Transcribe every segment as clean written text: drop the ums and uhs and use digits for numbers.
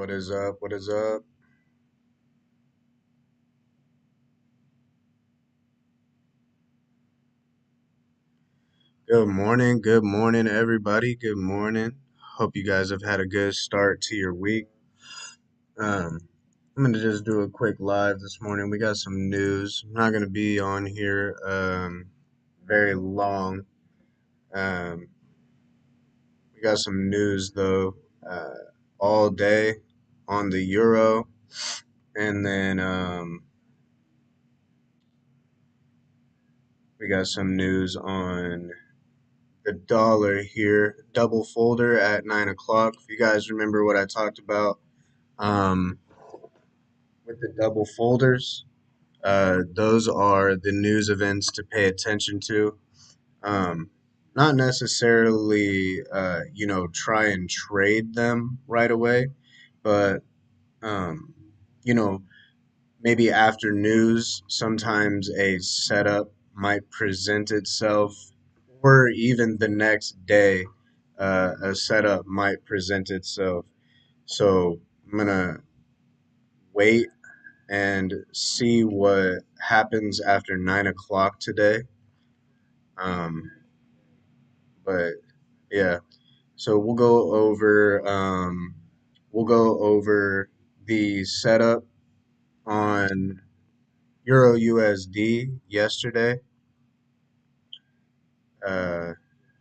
What is up? What is up? Good morning, everybody. Good morning. Hope you guys have had a good start to your week. I'm gonna just do a quick live this morning. We got some news. I'm not gonna be on here very long. Um, we got some news though, all day on the euro, and then we got some news on the dollar here. Double folder at 9 o'clock. If you guys remember what I talked about um, with the double folders, those are the news events to pay attention to. Um, Not necessarily, try and trade them right away, but um, you know, maybe after news, sometimes a setup might present itself, or even the next day, a setup might present itself. So I'm gonna wait and see what happens after 9 o'clock today. Um, but yeah, so we'll go over the setup on Euro USD yesterday. Uh,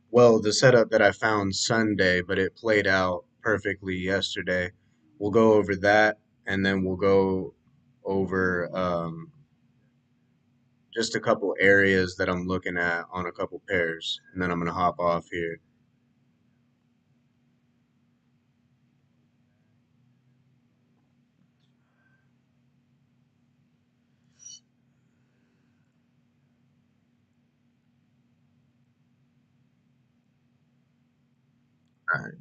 well, the setup that I found Sunday, but it played out perfectly yesterday. We'll go over that, and then we'll go over just a couple areas that I'm looking at on a couple pairs, and then I'm gonna hop off here. All right.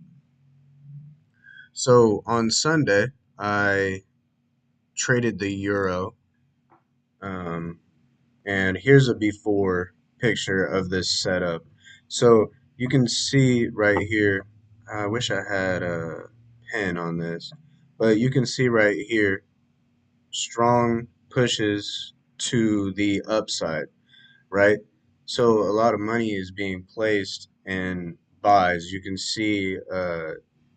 So on Sunday, I traded the euro, um, and here's a before picture of this setup. So you can see right here. I wish I had a pen on this, but you can see right here strong pushes to the upside, right? So a lot of money is being placed in buys. You can see,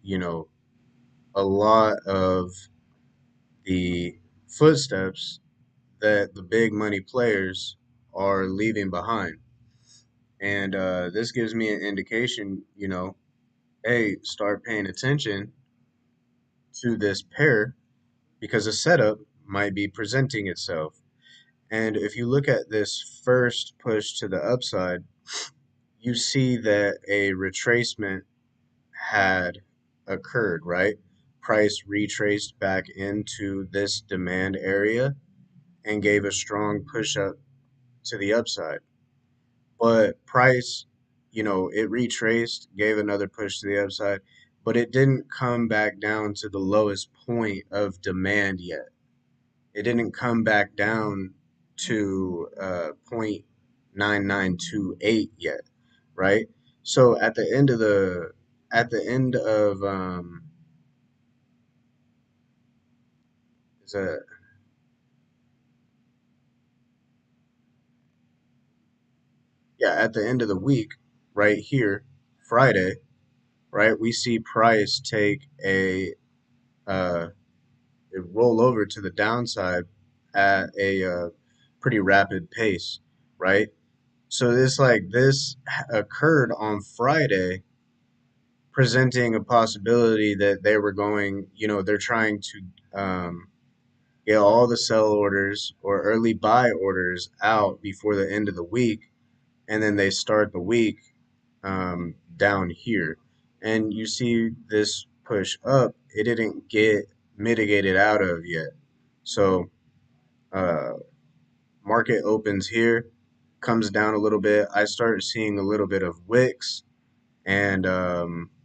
you know, a lot of the footsteps that the big money players are leaving behind. And this gives me an indication, hey, start paying attention to this pair because a setup might be presenting itself. And if you look at this first push to the upside, you see that a retracement had occurred, right? Price retraced back into this demand area and gave a strong push up to the upside. But price, it retraced, gave another push to the upside, but it didn't come back down to the lowest point of demand yet. It didn't come back down to 0.9928 yet, right? So at the end of is a yeah, at the end of the week, right here, Friday, right, we see price take uh, a roll over to the downside at a pretty rapid pace, right? So this occurred on Friday, presenting a possibility that they were going, they're trying to get all the sell orders or early buy orders out before the end of the week, and then they start the week down here. And you see this push up, it didn't get mitigated out of yet. So, uh, market opens here, comes down a little bit. I start seeing a little bit of wicks, and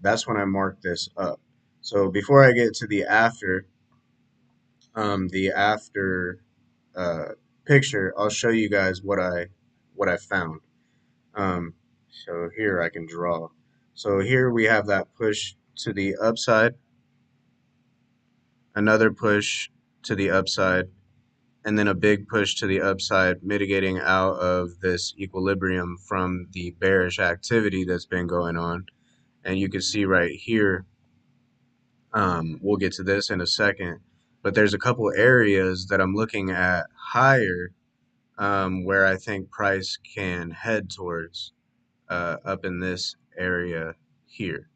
that's when I mark this up. So before I get to the after uh, picture, I'll show you guys what I found. Um, so here I can draw. So here we have that push to the upside, another push to the upside, and then a big push to the upside, mitigating out of this equilibrium from the bearish activity that's been going on. And you can see right here, we'll get to this in a second, but there's a couple areas that I'm looking at higher, where I think price can head towards, up in this area here.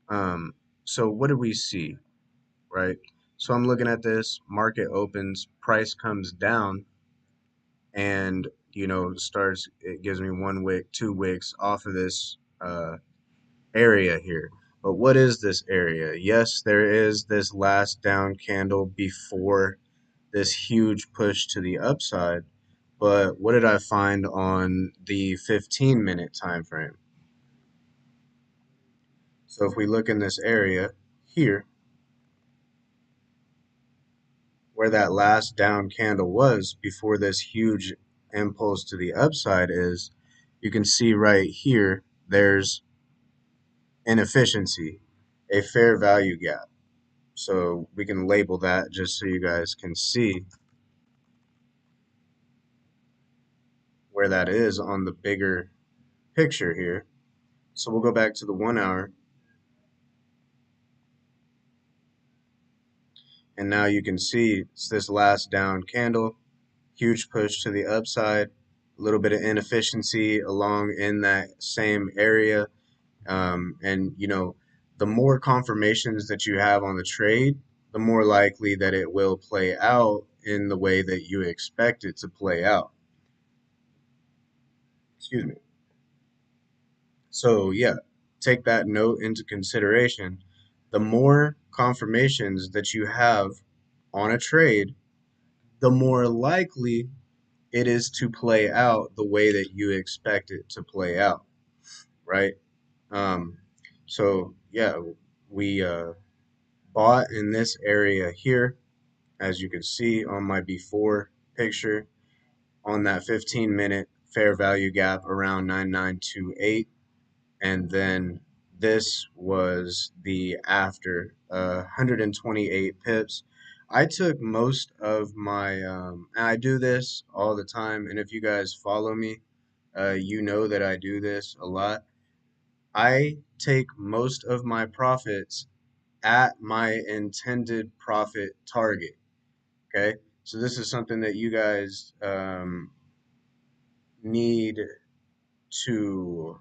Um, so what do we see, right? So I'm looking at this, market opens, price comes down, and starts, it gives me 1 wick, 2 wicks off of this area here. But what is this area? Yes, there is this last down candle before this huge push to the upside. But what did I find on the 15-minute time frame? So if we look in this area here, where that last down candle was before this huge impulse to the upside is, you can see right here, there's inefficiency, a fair value gap. So we can label that just so you guys can see where that is on the bigger picture here. So we'll go back to the 1 hour, and now you can see it's this last down candle, huge push to the upside, a little bit of inefficiency along in that same area. And the more confirmations that you have on the trade, the more likely that it will play out in the way that you expect it to play out. Excuse me. So yeah, take that note into consideration. The more confirmations that you have on a trade, the more likely it is to play out the way that you expect it to play out, right? Um, so yeah, we bought in this area here, as you can see on my before picture, on that 15-minute fair value gap around 9928. And then this was the after, 128 pips. I took most of my, and I do this all the time, and if you guys follow me, you know that I do this a lot. I take most of my profits at my intended profit target. Okay, so this is something that you guys need to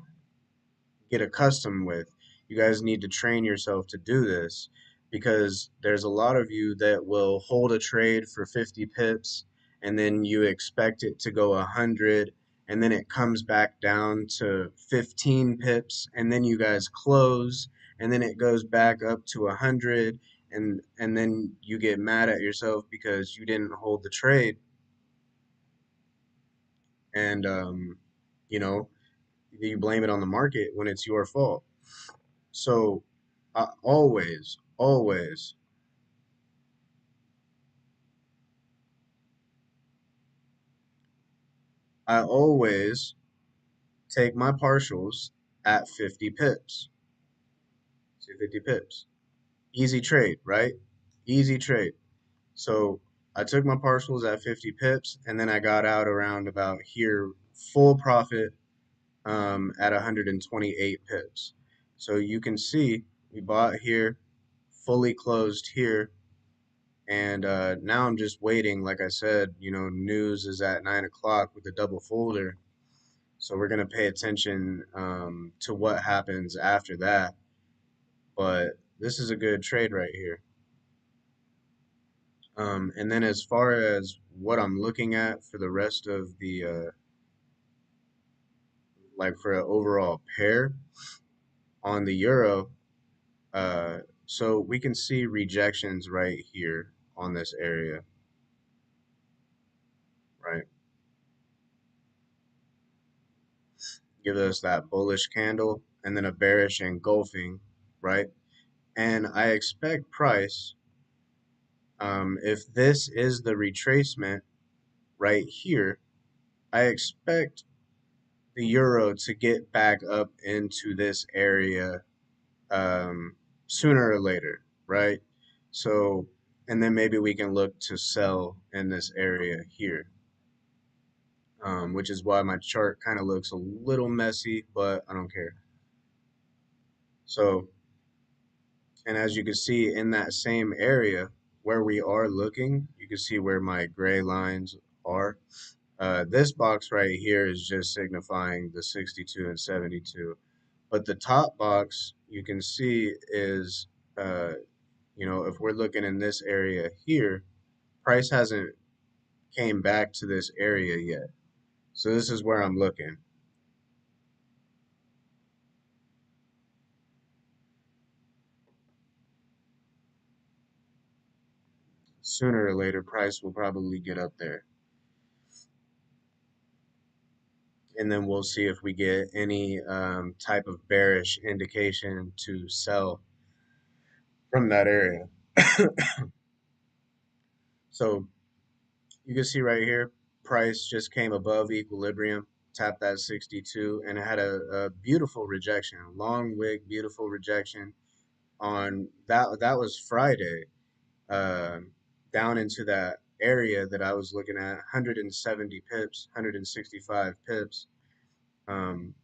get accustomed with. You guys need to train yourself to do this, because there's a lot of you that will hold a trade for 50 pips, and then you expect it to go 100, and then it comes back down to 15 pips, and then you guys close, and then it goes back up to 100, and then you get mad at yourself because you didn't hold the trade, and you know you blame it on the market when it's your fault. So I always take my partials at 50 pips. See, 50 pips. Easy trade, right? Easy trade. So I took my partials at 50 pips, and then I got out around about here, full profit, at 128 pips. So you can see we bought here, fully closed here, and now I'm just waiting. Like I said, news is at 9 o'clock with the double folder. So we're going to pay attention, to what happens after that. But this is a good trade right here. And then as far as what I'm looking at for the rest of the, like for an overall pair on the euro, uh, so we can see rejections right here on this area, right? Give us that bullish candle and then a bearish engulfing, right? And I expect price, if this is the retracement right here, I expect the euro to get back up into this area, sooner or later, right? So And then maybe we can look to sell in this area here, which is why my chart kind of looks a little messy, but I don't care. So, and as you can see in that same area where we are looking, you can see where my gray lines are. This box right here is just signifying the 62 and 72. But the top box you can see is, uh, if we're looking in this area here, price hasn't came back to this area yet. So this is where I'm looking. Sooner or later, price will probably get up there. And then we'll see if we get any type of bearish indication to sell from that area. So you can see right here, price just came above equilibrium, tapped that 62, and it had a beautiful rejection, long wick, beautiful rejection on that. That was Friday, uh, down into that area that I was looking at, 170 pips, 165 pips.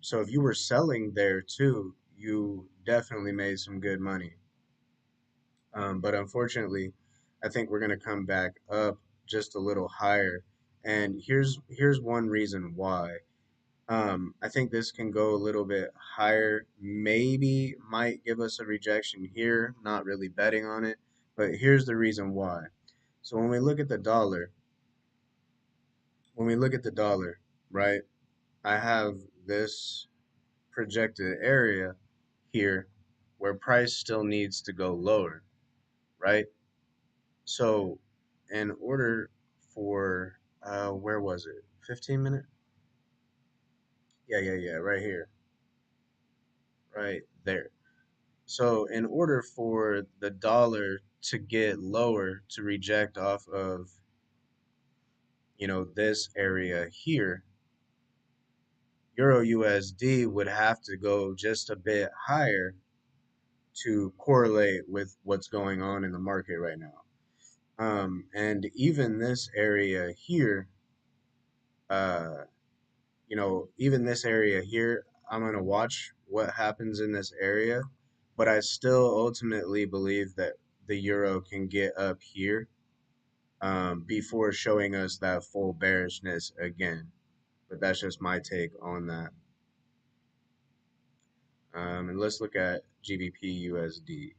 So if you were selling there too, you definitely made some good money. But unfortunately, I think we're going to come back up just a little higher. And here's one reason why. I think this can go a little bit higher. Maybe might give us a rejection here. Not really betting on it, but here's the reason why. So when we look at the dollar, right? I have this projected area here where price still needs to go lower, right? So, in order for where was it? 15 minute? Yeah, right here, right there. So, in order for the dollar to get lower, to reject off of, this area here, Euro USD would have to go just a bit higher to correlate with what's going on in the market right now. And even this area here, uh, even this area here, I'm going to watch what happens in this area, but I still ultimately believe that the euro can get up here before showing us that full bearishness again. But that's just my take on that. And let's look at GBP USD.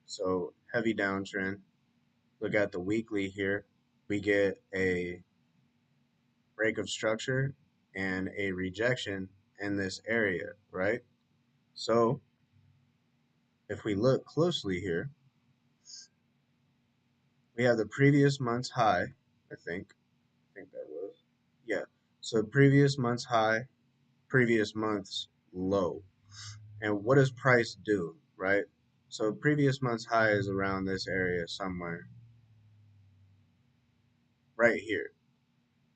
So heavy downtrend. Look at the weekly here. We get a break of structure and a rejection in this area, right? So if we look closely here, we have the previous month's high, I think that was. Yeah. So previous month's high, previous month's low. And what does price do, right? So previous month's high is around this area somewhere, right here.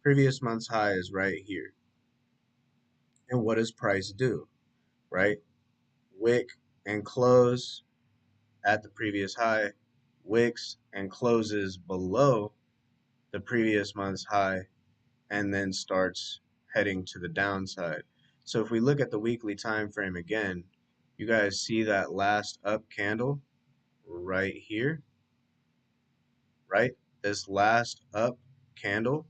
Previous month's high is right here. And what does price do, right? Wick and close at the previous high, wicks and closes below the previous month's high, and then starts heading to the downside. So if we look at the weekly time frame again, you guys see that last up candle right here, right? This last up candle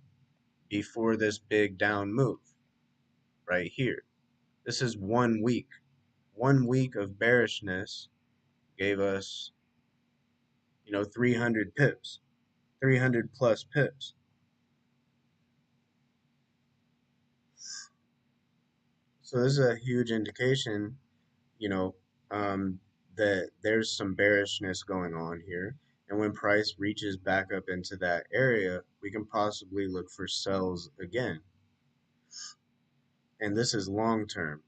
before this big down move right here. This is 1 week. 1 week of bearishness gave us, 300 pips, 300 plus pips. So this is a huge indication, you know, that there's some bearishness going on here. And when price reaches back up into that area, we can possibly look for sells again. And this is long term.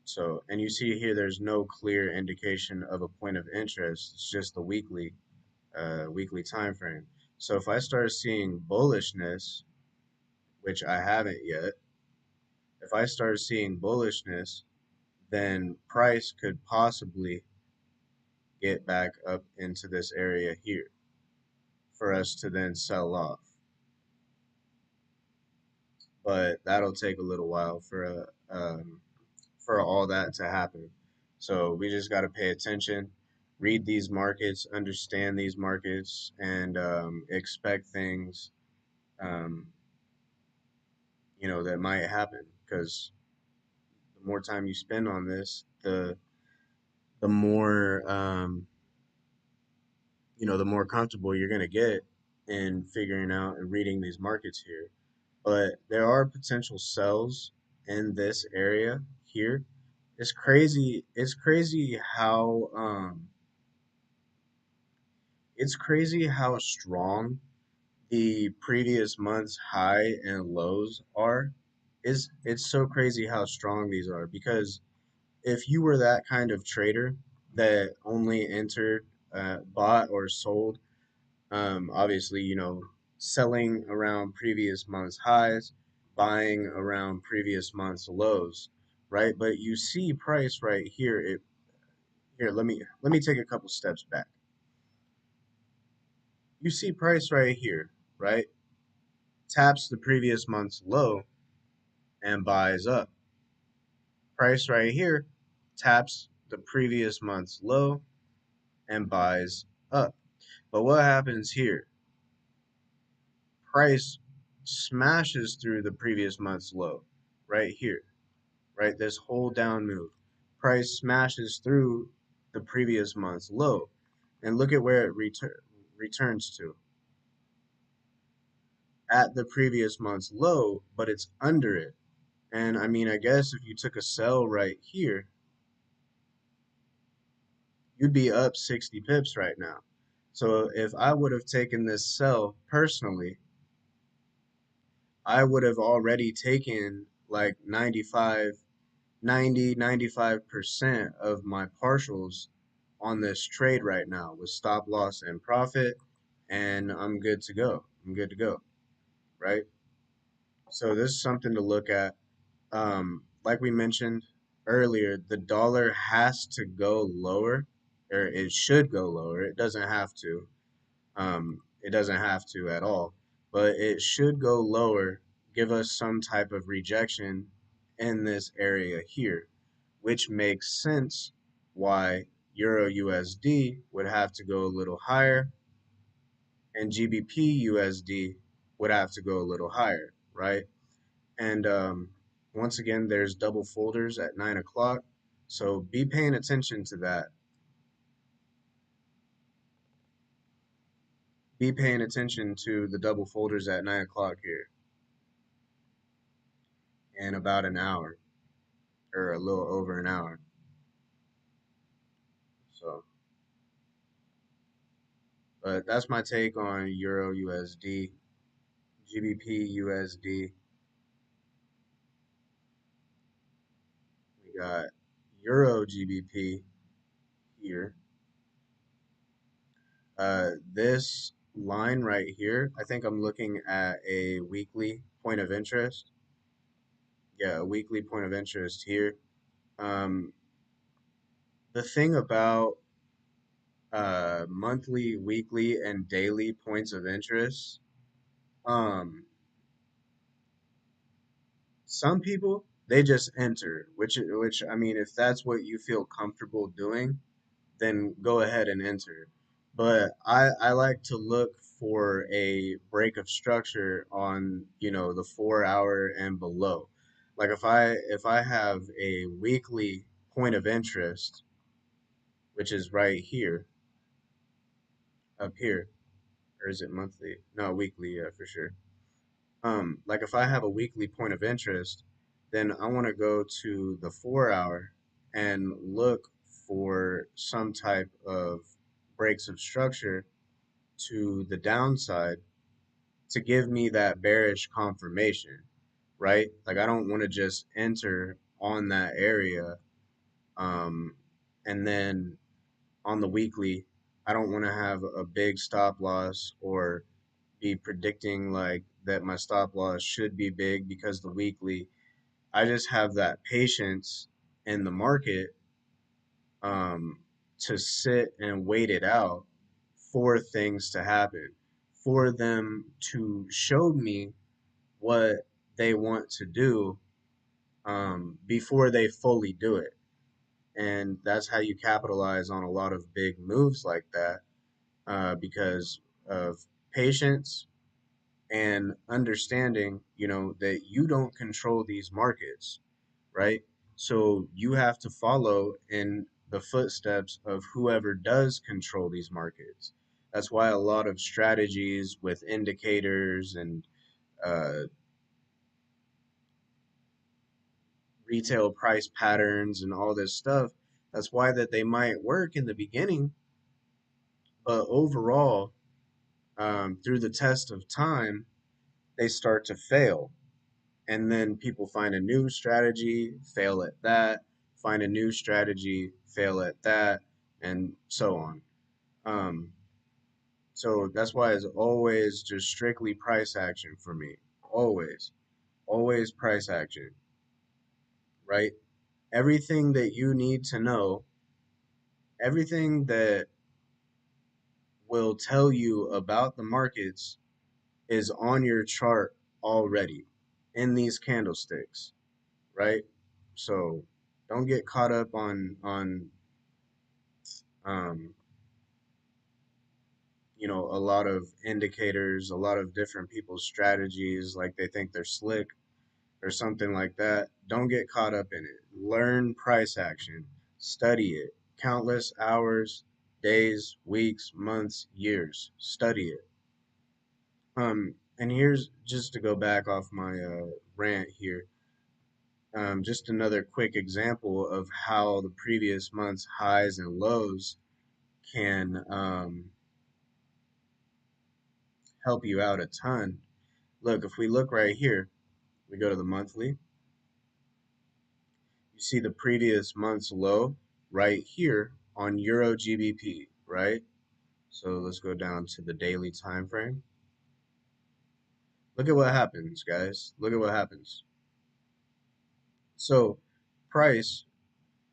So, and you see here, there's no clear indication of a point of interest. It's just the weekly time frame. So if I start seeing bullishness, which I haven't yet, if I start seeing bullishness, then price could possibly get back up into this area here for us to then sell off. But that'll take a little while for all that to happen. So we just got to pay attention, read these markets, understand these markets, and expect things, um, that might happen. Because the more time you spend on this, the more the more comfortable you're gonna get in figuring out and reading these markets here. But there are potential sells in this area here. It's crazy. It's crazy how strong the previous month's high and lows are. It's so crazy how strong these are because if you were that kind of trader that only entered, bought or sold, obviously, selling around previous month's highs, buying around previous month's lows, right? But you see price right here. Here, let me take a couple steps back. You see price right here, right? Taps the previous month's low and buys up. Price right here taps the previous month's low and buys up. But what happens here? Price smashes through the previous month's low right here, right? This whole down move. Price smashes through the previous month's low. And look at where it returns to. At the previous month's low, but it's under it. And I mean, I guess if you took a sell right here, you'd be up 60 pips right now. So if I would have taken this sell personally, I would have already taken like 95% of my partials on this trade right now with stop loss and profit, and I'm good to go. I'm good to go, right? So this is something to look at. Like we mentioned earlier, the dollar has to go lower, or it should go lower. It doesn't have to. It doesn't have to at all, but it should go lower, give us some type of rejection in this area here, which makes sense why Euro USD would have to go a little higher and GBP USD would have to go a little higher, right? And once again, there's double folders at 9 o'clock. So be paying attention to that. Be paying attention to the double folders at 9 o'clock here in about an hour or a little over an hour. So, but that's my take on Euro USD, GBP USD. We got Euro GBP here. This line right here, I think I'm looking at a weekly point of interest. Yeah, a weekly point of interest here. Um, the thing about monthly, weekly, and daily points of interest, um, some people they just enter, which I mean, if that's what you feel comfortable doing, then go ahead and enter. But I like to look for a break of structure on, the 4 hour and below. Like if I have a weekly point of interest, which is right here, up here, or is it monthly? No, weekly, yeah, for sure. Like if I have a weekly point of interest, then I want to go to the 4 hour and look for some type of breaks of structure to the downside to give me that bearish confirmation, right? Like I don't want to just enter on that area, um, and then on the weekly, I don't want to have a big stop loss or be predicting like that my stop loss should be big because the weekly, I just have that patience in the market um, to sit and wait it out for things to happen, for them to show me what they want to do before they fully do it. And that's how you capitalize on a lot of big moves like that because of patience and understanding, that you don't control these markets, right? So you have to follow in the footsteps of whoever does control these markets. That's why a lot of strategies with indicators and uh, retail price patterns and all this stuff, that's why that they might work in the beginning, but overall, through the test of time, they start to fail. And then people find a new strategy, fail at that, find a new strategy, fail at that, and so on. Um, so that's why it's always just strictly price action for me. Always, always price action, right? Everything that you need to know, everything that will tell you about the markets is on your chart already in these candlesticks, right? So don't get caught up on um, a lot of indicators, a lot of different people's strategies, like they think they're slick or something like that. Don't get caught up in it. Learn price action, study it, countless hours, days, weeks, months, years. Study it. And here's just to go back off my rant here. Just another quick example of how the previous month's highs and lows can help you out a ton. Look, if we look right here, we go to the monthly, you see the previous month's low right here on Euro GBP, right? So let's go down to the daily time frame. Look at what happens, guys. Look at what happens. So, price,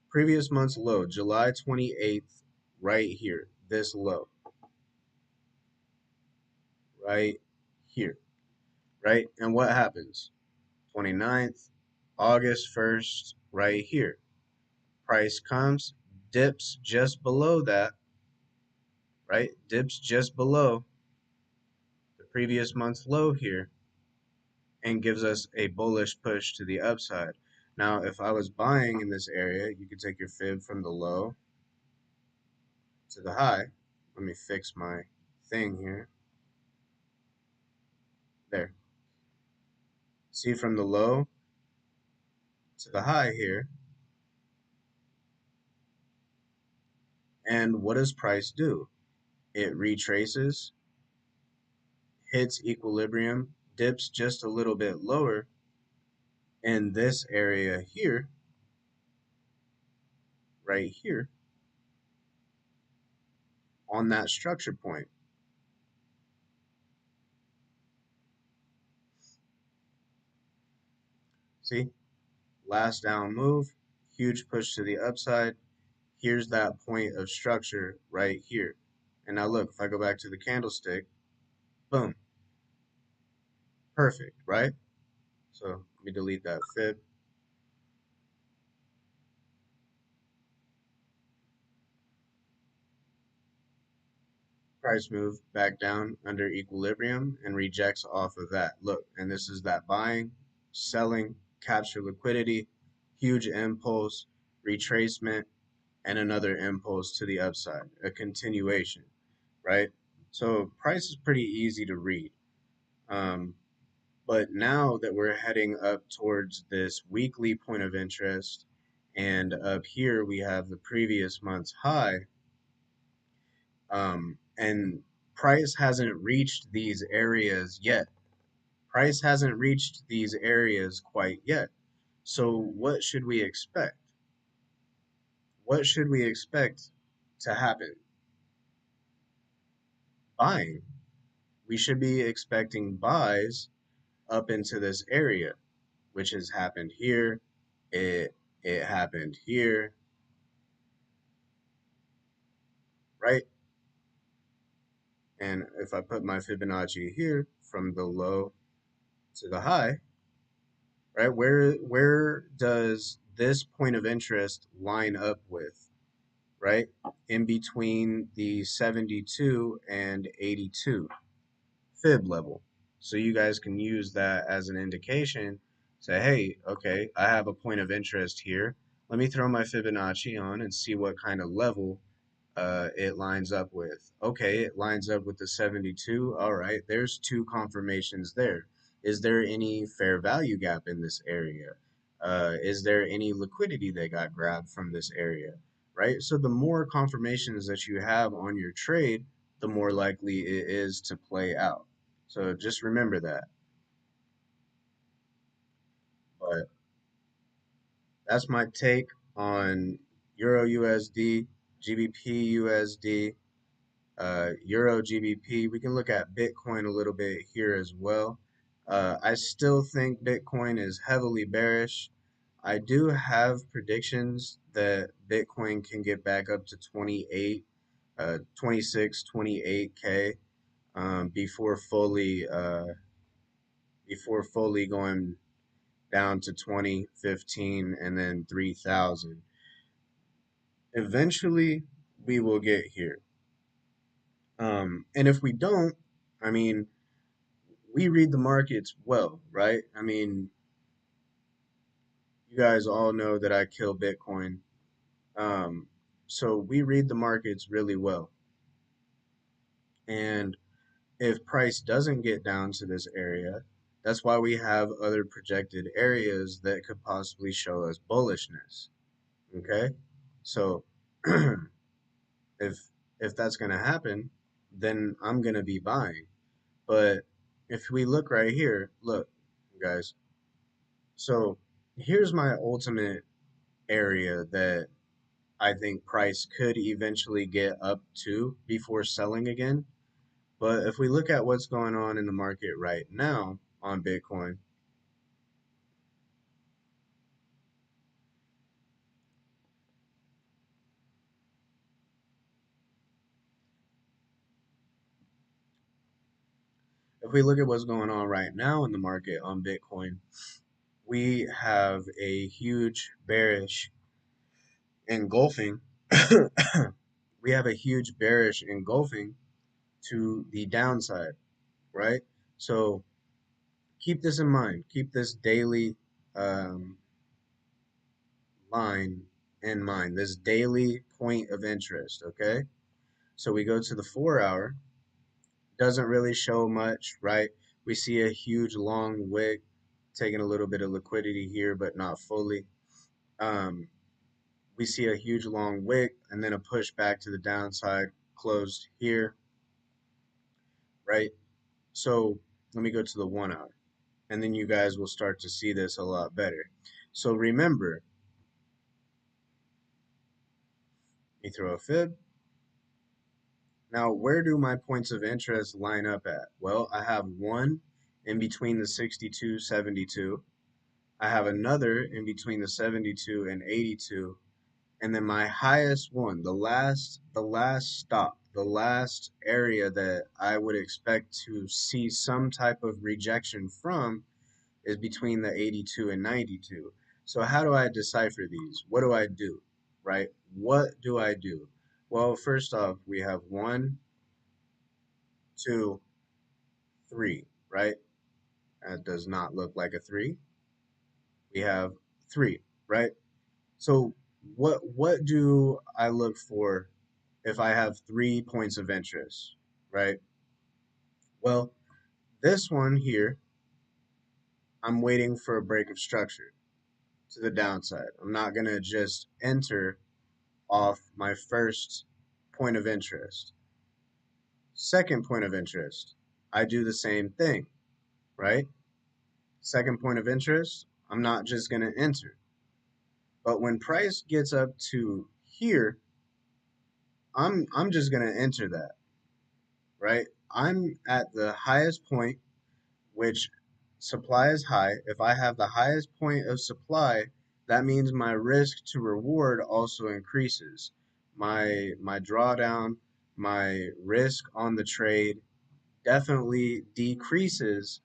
previous month's low, July 28th, right here, this low, right here, right? And what happens? 29th, August 1st, right here. Price comes, dips just below that, right? Dips just below the previous month's low here and gives us a bullish push to the upside. Now, if I was buying in this area, you could take your fib from the low to the high. Let me fix my thing here. There. See from the low to the high here. And what does price do? It retraces, hits equilibrium, dips just a little bit lower in this area here, right here, on that structure point. See? Last down move, huge push to the upside. Here's that point of structure right here. And now look, if I go back to the candlestick, boom, perfect, right? So let me delete that fib. Price move back down under equilibrium and rejects off of that. Look, and this is that buying, selling, capture liquidity, huge impulse, retracement, and another impulse to the upside, a continuation, right? So price is pretty easy to read. Um, but now that we're heading up towards this weekly point of interest, and up here we have the previous month's high, and price hasn't reached these areas yet. Price hasn't reached these areas quite yet. So what should we expect? What should we expect to happen? Buying. We should be expecting buys up into this area, which has happened here. It It happened here, right? And if I put my Fibonacci here from the low to the high, right? Where does this point of interest line up with, right? In between the 72 and 82 fib level. So you guys can use that as an indication. Say, hey, okay, I have a point of interest here. Let me throw my Fibonacci on and see what kind of level it lines up with. Okay, it lines up with the 72. All right, there's two confirmations there. Is there any fair value gap in this area? Is there any liquidity that got grabbed from this area? Right? So the more confirmations that you have on your trade, the more likely it is to play out. So just remember that. But that's my take on Euro USD, GBP USD, Euro GBP. We can look at Bitcoin a little bit here as well. I still think Bitcoin is heavily bearish. I do have predictions that Bitcoin can get back up to 28, 26, 28K before fully going down to 20, 15, and then 3,000. Eventually, we will get here. And if we don't, I mean, we read the markets well, right? I mean, you guys all know that I kill Bitcoin. Um, so we read the markets really well. And if price doesn't get down to this area, that's why we have other projected areas that could possibly show us bullishness. Okay? So if if that's going to happen, then I'm going to be buying. But if we look right here, look, guys. So here's my ultimate area that I think price could eventually get up to before selling again. But if we look at what's going on in the market right now on Bitcoin, if we look at what's going on right now in the market on Bitcoin, we have a huge bearish engulfing. We have a huge bearish engulfing to the downside, right? So keep this in mind. Keep this daily um, line in mind, this daily point of interest, okay? So we go to the 4 hour, doesn't really show much, right? We see a huge long wick, taking a little bit of liquidity here, but not fully. Um, we see a huge long wick and then a push back to the downside, closed here, right? So let me go to the 1 hour, and then you guys will start to see this a lot better. So remember, me throw a fib. Now, where do my points of interest line up at? Well, I have one in between the 62, 72. I have another in between the 72 and 82. And then my highest one, the last stop, the last area that I would expect to see some type of rejection from is between the 82 and 92. So how do I decipher these? What do I do? Right? What do I do? Well, first off, we have 1, 2, 3, right? That does not look like a 3. We have 3, right? So what do I look for if I have 3 points of interest, right? Well, this one here, I'm waiting for a break of structure to the downside. I'm not going to just enter off my first point of interest. Second point of interest, I do the same thing, right? Second point of interest, I'm not just going to enter. But when price gets up to here, I'm just going to enter that, right? I'm at the highest point, which supply is high. If I have the highest point of supply that means my risk to reward also increases. My drawdown, my risk on the trade definitely decreases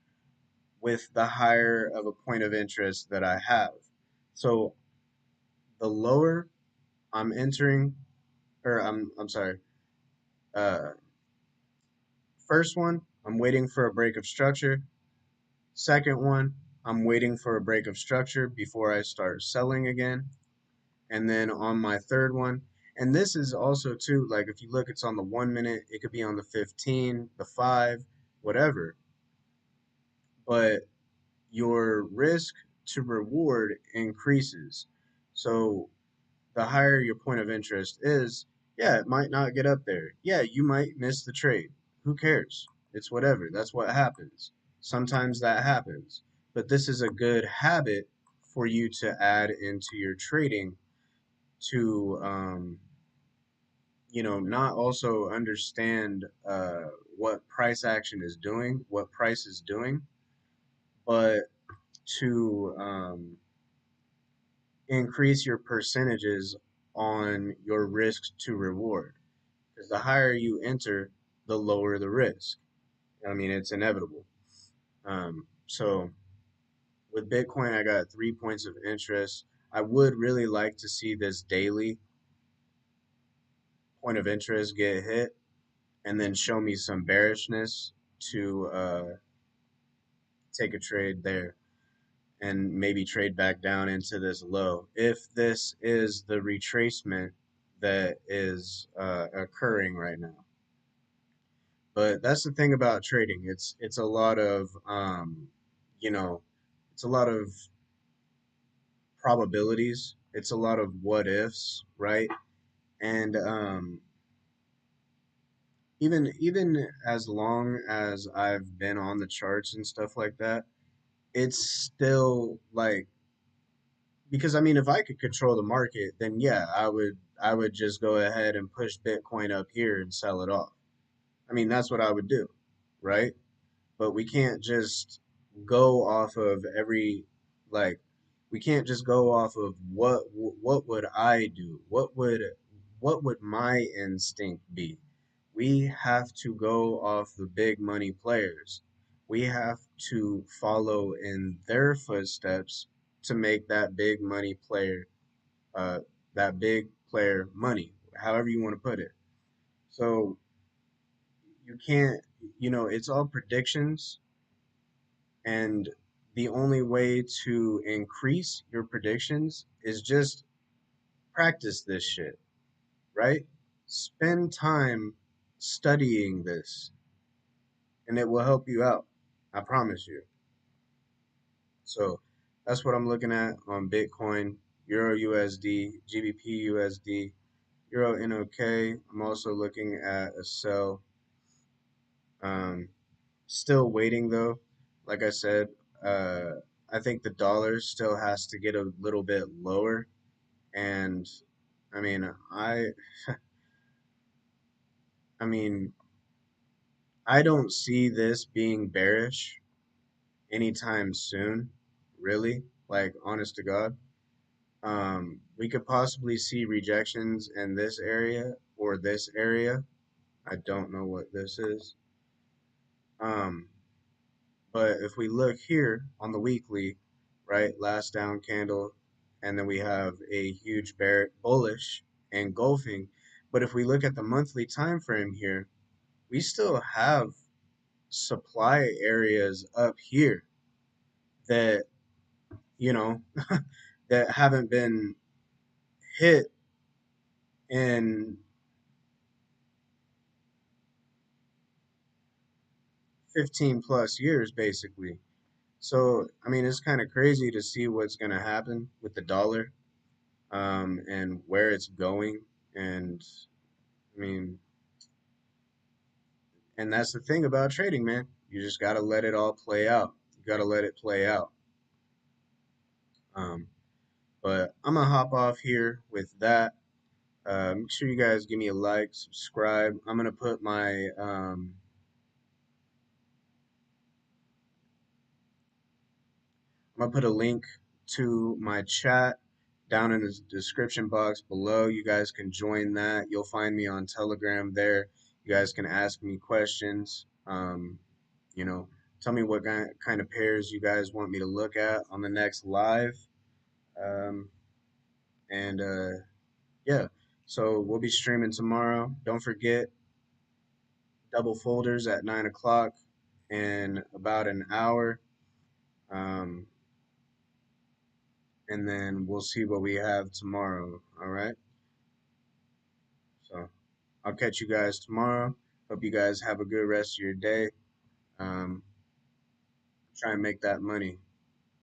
with the higher of a point of interest that I have. So the lower I'm entering, or I'm sorry, uh, first one, I'm waiting for a break of structure. Second one, I'm waiting for a break of structure before I start selling again. And then on my third one, and this is also too, like if you look, it's on the 1 minute, it could be on the 15, the 5, whatever. But your risk to reward increases. So the higher your point of interest is, yeah, it might not get up there. Yeah, you might miss the trade. Who cares? It's whatever. That's what happens. Sometimes that happens. But this is a good habit for you to add into your trading to, not also understand what price action is doing, what price is doing, but to increase your percentages on your risk to reward. Because the higher you enter, the lower the risk. I mean, it's inevitable. So with Bitcoin, I got 3 points of interest. I would really like to see this daily point of interest get hit and then show me some bearishness to take a trade there and maybe trade back down into this low. If this is the retracement that is occurring right now. But that's the thing about trading. It's a lot of you know, it's a lot of probabilities. It's a lot of what ifs, right? And even as long as I've been on the charts and stuff like that, it's still like because I mean if I could control the market, then yeah, I would just go ahead and push Bitcoin up here and sell it off. I mean that's what I would do, right? But we can't just go off of every like we can't just go off of what would I do? What would my instinct be? We have to go off the big money players. We have to follow in their footsteps to make uh that big player money, however you want to put it. So you can't, it's all predictions. And the only way to increase your predictions is just practice this shit, right? Spend time studying this and it will help you out. I promise you. So that's what I'm looking at on Bitcoin, Euro USD, GBP USD, Euro NOK. I'm also looking at a sell. Um, Still waiting though. Like I said, I think the dollar still has to get a little bit lower. And I mean, I mean, I don't see this being bearish anytime soon, really. Like, honest to God. We could possibly see rejections in this area or this area. I don't know what this is. Um, But if we look here on the weekly, right, last down candle, and then we have a huge bear bullish engulfing. But if we look at the monthly time frame here, we still have supply areas up here that, you know, that haven't been hit in 15 plus years, basically. So, I mean, it's kind of crazy to see what's going to happen with the dollar and where it's going. And I mean, and that's the thing about trading, man. You just got to let it all play out. You got to let it play out. Um, but I'm going to hop off here with that. Make sure you guys give me a like, subscribe. I'm gonna put a link to my chat down in the description box below. You guys can join that. You'll find me on Telegram there. You guys can ask me questions. You know, tell me what kind of pairs you guys want me to look at on the next live. Um, and yeah, so we'll be streaming tomorrow. Don't forget, double folders at 9 o'clock in about an hour. Um, and then we'll see what we have tomorrow. All right. So I'll catch you guys tomorrow. Hope you guys have a good rest of your day. Um, Try and make that money.